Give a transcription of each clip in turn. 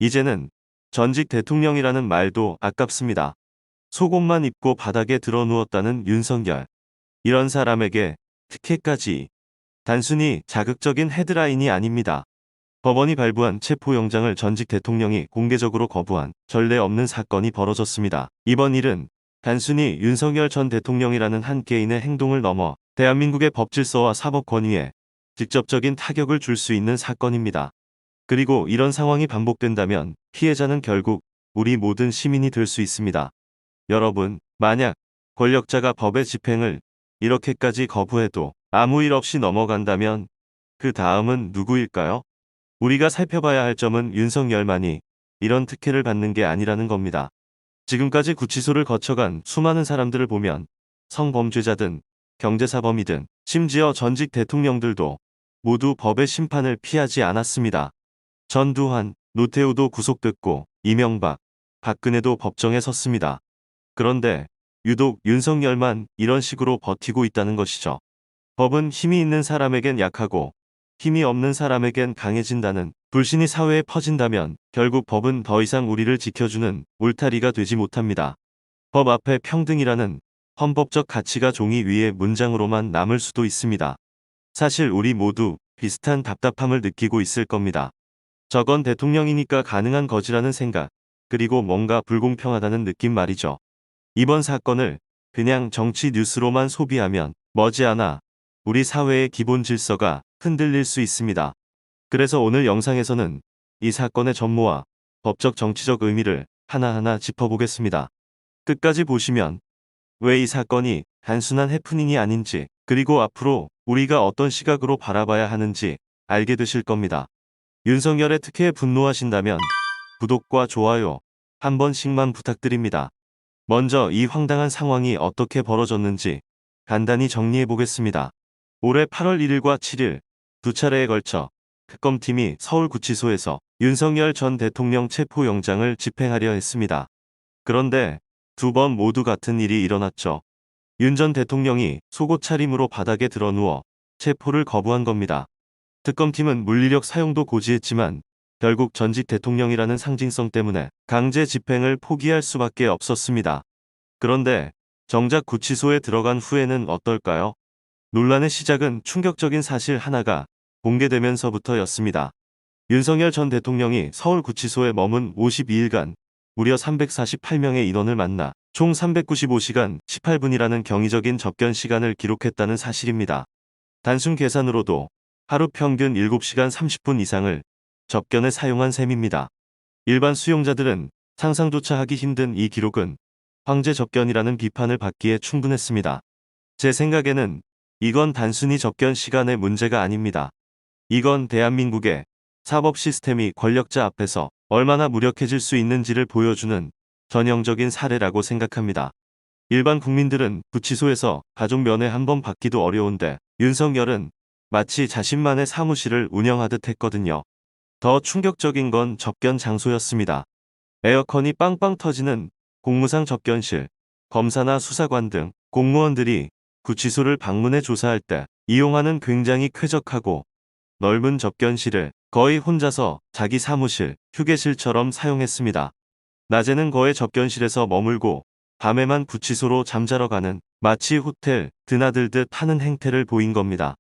이제는 전직 대통령이라는 말도 아깝습니다. 속옷만 입고 바닥에 드러누웠다는 윤석열. 이런 사람에게 특혜까지 단순히 자극적인 헤드라인이 아닙니다. 법원이 발부한 체포영장을 전직 대통령이 공개적으로 거부한 전례 없는 사건이 벌어졌습니다. 이번 일은 단순히 윤석열 전 대통령이라는 한 개인의 행동을 넘어 대한민국의 법질서와 사법 권위에 직접적인 타격을 줄 수 있는 사건입니다. 그리고 이런 상황이 반복된다면 피해자는 결국 우리 모든 시민이 될 수 있습니다. 여러분, 만약 권력자가 법의 집행을 이렇게까지 거부해도 아무 일 없이 넘어간다면 그 다음은 누구일까요? 우리가 살펴봐야 할 점은 윤석열만이 이런 특혜를 받는 게 아니라는 겁니다. 지금까지 구치소를 거쳐간 수많은 사람들을 보면 성범죄자든 경제사범이든 심지어 전직 대통령들도 모두 법의 심판을 피하지 않았습니다. 전두환, 노태우도 구속됐고 이명박, 박근혜도 법정에 섰습니다. 그런데 유독 윤석열만 이런 식으로 버티고 있다는 것이죠. 법은 힘이 있는 사람에겐 약하고 힘이 없는 사람에겐 강해진다는 불신이 사회에 퍼진다면 결국 법은 더 이상 우리를 지켜주는 울타리가 되지 못합니다. 법 앞에 평등이라는 헌법적 가치가 종이 위의 문장으로만 남을 수도 있습니다. 사실 우리 모두 비슷한 답답함을 느끼고 있을 겁니다. 저건 대통령이니까 가능한 거지라는 생각, 그리고 뭔가 불공평하다는 느낌 말이죠. 이번 사건을 그냥 정치 뉴스로만 소비하면 머지않아 우리 사회의 기본 질서가 흔들릴 수 있습니다. 그래서 오늘 영상에서는 이 사건의 전모와 법적 정치적 의미를 하나하나 짚어보겠습니다. 끝까지 보시면 왜 이 사건이 단순한 해프닝이 아닌지, 그리고 앞으로 우리가 어떤 시각으로 바라봐야 하는지 알게 되실 겁니다. 윤석열의 특혜에 분노하신다면 구독과 좋아요 한 번씩만 부탁드립니다. 먼저 이 황당한 상황이 어떻게 벌어졌는지 간단히 정리해 보겠습니다. 올해 8월 1일과 7일 두 차례에 걸쳐 특검팀이 서울구치소에서 윤석열 전 대통령 체포영장을 집행하려 했습니다. 그런데 두 번 모두 같은 일이 일어났죠. 윤 전 대통령이 속옷 차림으로 바닥에 드러누워 체포를 거부한 겁니다. 특검팀은 물리력 사용도 고지했지만 결국 전직 대통령이라는 상징성 때문에 강제 집행을 포기할 수밖에 없었습니다. 그런데 정작 구치소에 들어간 후에는 어떨까요? 논란의 시작은 충격적인 사실 하나가 공개되면서부터였습니다. 윤석열 전 대통령이 서울구치소에 머문 52일간 무려 348명의 인원을 만나 총 395시간 18분이라는 경이적인 접견 시간을 기록했다는 사실입니다. 단순 계산으로도 하루 평균 7시간 30분 이상을 접견에 사용한 셈입니다. 일반 수용자들은 상상조차 하기 힘든 이 기록은 황제 접견이라는 비판을 받기에 충분했습니다. 제 생각에는 이건 단순히 접견 시간의 문제가 아닙니다. 이건 대한민국의 사법 시스템이 권력자 앞에서 얼마나 무력해질 수 있는지를 보여주는 전형적인 사례라고 생각합니다. 일반 국민들은 구치소에서 가족 면회 한 번 받기도 어려운데 윤석열은 마치 자신만의 사무실을 운영하듯 했거든요. 더 충격적인 건 접견 장소였습니다. 에어컨이 빵빵 터지는 공무상 접견실, 검사나 수사관 등 공무원들이 구치소를 방문해 조사할 때 이용하는 굉장히 쾌적하고 넓은 접견실을 거의 혼자서 자기 사무실, 휴게실처럼 사용했습니다. 낮에는 거의 접견실에서 머물고 밤에만 구치소로 잠자러 가는 마치 호텔 드나들듯 하는 행태를 보인 겁니다.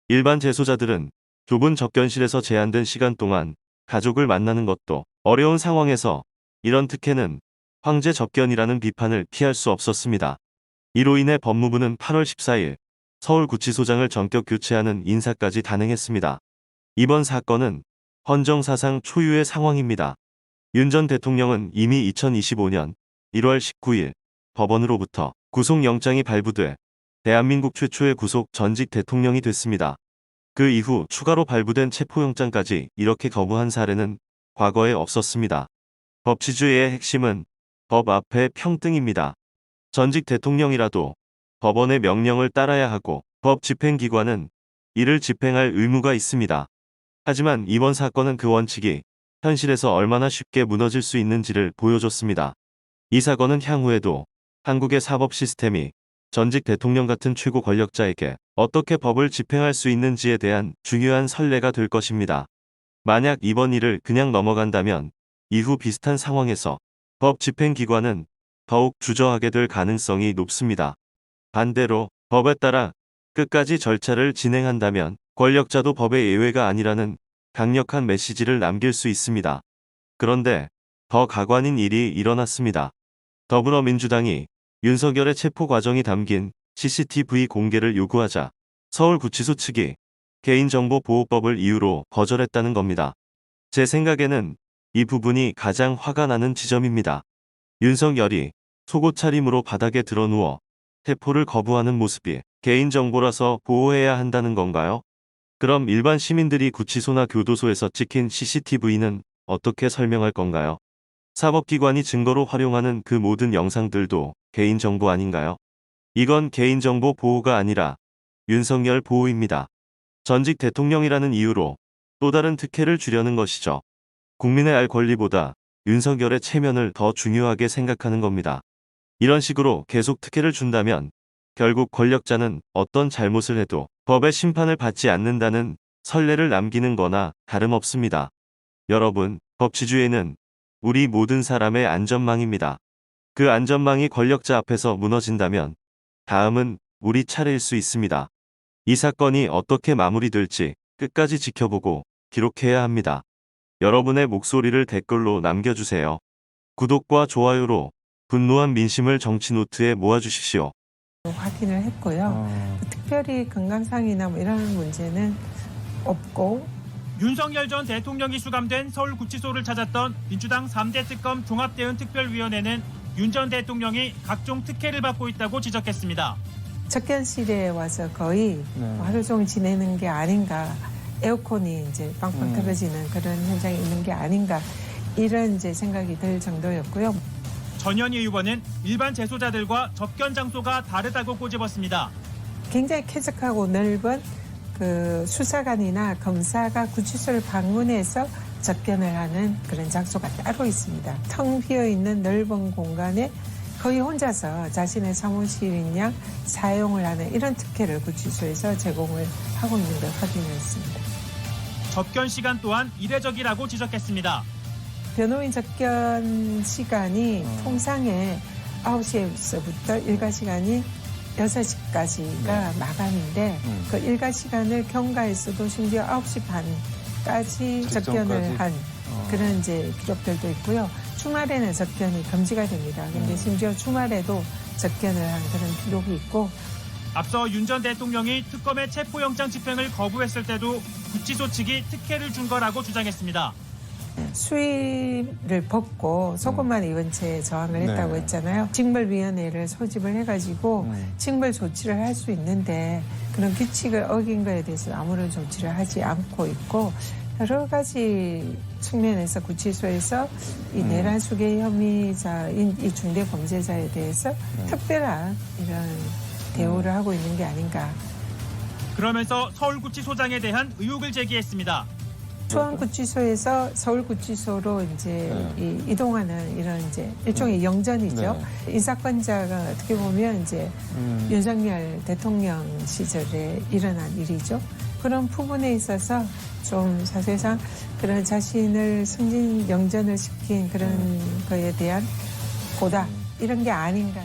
일반 재소자들은 좁은 접견실에서 제한된 시간 동안 가족을 만나는 것도 어려운 상황에서 이런 특혜는 황제 접견이라는 비판을 피할 수 없었습니다. 이로 인해 법무부는 8월 14일 서울구치소장을 전격 교체하는 인사까지 단행했습니다. 이번 사건은 헌정사상 초유의 상황입니다. 윤 전 대통령은 이미 2025년 1월 19일 법원으로부터 구속영장이 발부돼 대한민국 최초의 구속 전직 대통령이 됐습니다. 그 이후 추가로 발부된 체포영장까지 이렇게 거부한 사례는 과거에 없었습니다. 법치주의의 핵심은 법 앞에 평등입니다. 전직 대통령이라도 법원의 명령을 따라야 하고 법 집행기관은 이를 집행할 의무가 있습니다. 하지만 이번 사건은 그 원칙이 현실에서 얼마나 쉽게 무너질 수 있는지를 보여줬습니다. 이 사건은 향후에도 한국의 사법 시스템이 전직 대통령 같은 최고 권력자에게 어떻게 법을 집행할 수 있는지에 대한 중요한 선례가 될 것입니다. 만약 이번 일을 그냥 넘어간다면 이후 비슷한 상황에서 법 집행기관은 더욱 주저하게 될 가능성이 높습니다. 반대로 법에 따라 끝까지 절차를 진행한다면 권력자도 법의 예외가 아니라는 강력한 메시지를 남길 수 있습니다. 그런데 더 가관인 일이 일어났습니다. 더불어민주당이 윤석열의 체포 과정이 담긴 CCTV 공개를 요구하자 서울구치소 측이 개인정보보호법을 이유로 거절했다는 겁니다. 제 생각에는 이 부분이 가장 화가 나는 지점입니다. 윤석열이 속옷 차림으로 바닥에 드러누워 체포를 거부하는 모습이 개인정보라서 보호해야 한다는 건가요? 그럼 일반 시민들이 구치소나 교도소에서 찍힌 CCTV는 어떻게 설명할 건가요? 사법기관이 증거로 활용하는 그 모든 영상들도 개인정보 아닌가요? 이건 개인정보 보호가 아니라 윤석열 보호입니다. 전직 대통령이라는 이유로 또 다른 특혜를 주려는 것이죠. 국민의 알 권리보다 윤석열의 체면을 더 중요하게 생각하는 겁니다. 이런 식으로 계속 특혜를 준다면 결국 권력자는 어떤 잘못을 해도 법의 심판을 받지 않는다는 선례를 남기는 거나 다름없습니다. 여러분, 법치주의는 우리 모든 사람의 안전망입니다. 그 안전망이 권력자 앞에서 무너진다면 다음은 우리 차례일 수 있습니다. 이 사건이 어떻게 마무리될지 끝까지 지켜보고 기록해야 합니다. 여러분의 목소리를 댓글로 남겨주세요. 구독과 좋아요로 분노한 민심을 정치노트에 모아주십시오. 확인을 했고요. 특별히 건강상이나 뭐 이런 문제는 없고. 윤석열 전 대통령이 수감된 서울구치소를 찾았던 민주당 3대 특검 종합대응특별위원회는 윤 전 대통령이 각종 특혜를 받고 있다고 지적했습니다. 접견실에 와서 거의 하루 종일 지내는 게 아닌가, 에어컨이 이제 빵빵 떨어지는 그런 현장이 있는 게 아닌가, 이런 이제 생각이 들 정도였고요. 전현희 의원은 일반 재소자들과 접견 장소가 다르다고 꼬집었습니다. 굉장히 쾌적하고 넓은 그 수사관이나 검사가 구치소를 방문해서 접견을 하는 그런 장소가 따로 있습니다. 텅 비어있는 넓은 공간에 거의 혼자서 자신의 사무실인 양 사용을 하는 이런 특혜를 구치소에서 제공을 하고 있는 걸 확인했습니다. 접견 시간 또한 이례적이라고 지적했습니다. 변호인 접견 시간이 통상에 9시에서부터 일과 시간이 6시까지가 마감인데 그 일과 시간을 경과에서도 심지어 9시 반까지 접견을 한 그런 이제 기록들도 있고요. 주말에는 접견이 금지가 됩니다. 근데 심지어 주말에도 접견을 한 그런 기록이 있고. 앞서 윤 전 대통령이 특검의 체포영장 집행을 거부했을 때도 구치소 측이 특혜를 준 거라고 주장했습니다. 수위를 벗고 소급만 입원체에 저항을 했다고 했잖아요. 징벌위원회를 소집을 해가지고 징벌 조치를 할 수 있는데 그런 규칙을 어긴 거에 대해서 아무런 조치를 하지 않고 있고, 여러 가지 측면에서 구치소에서 이 내란 수괴 혐의자인 이 중대 범죄자에 대해서 특별한 이런 대우를 하고 있는 게 아닌가. 그러면서 서울구치소장에 대한 의혹을 제기했습니다. 수원구치소에서 서울구치소로 이제 이동하는 이런 이제 일종의 영전이죠. 인사권자가 어떻게 보면 이제 윤석열 대통령 시절에 일어난 일이죠. 그런 부분에 있어서 좀 사실상 그런 자신을 승진 영전을 시킨 그런 거에 대한 보다 이런 게 아닌가.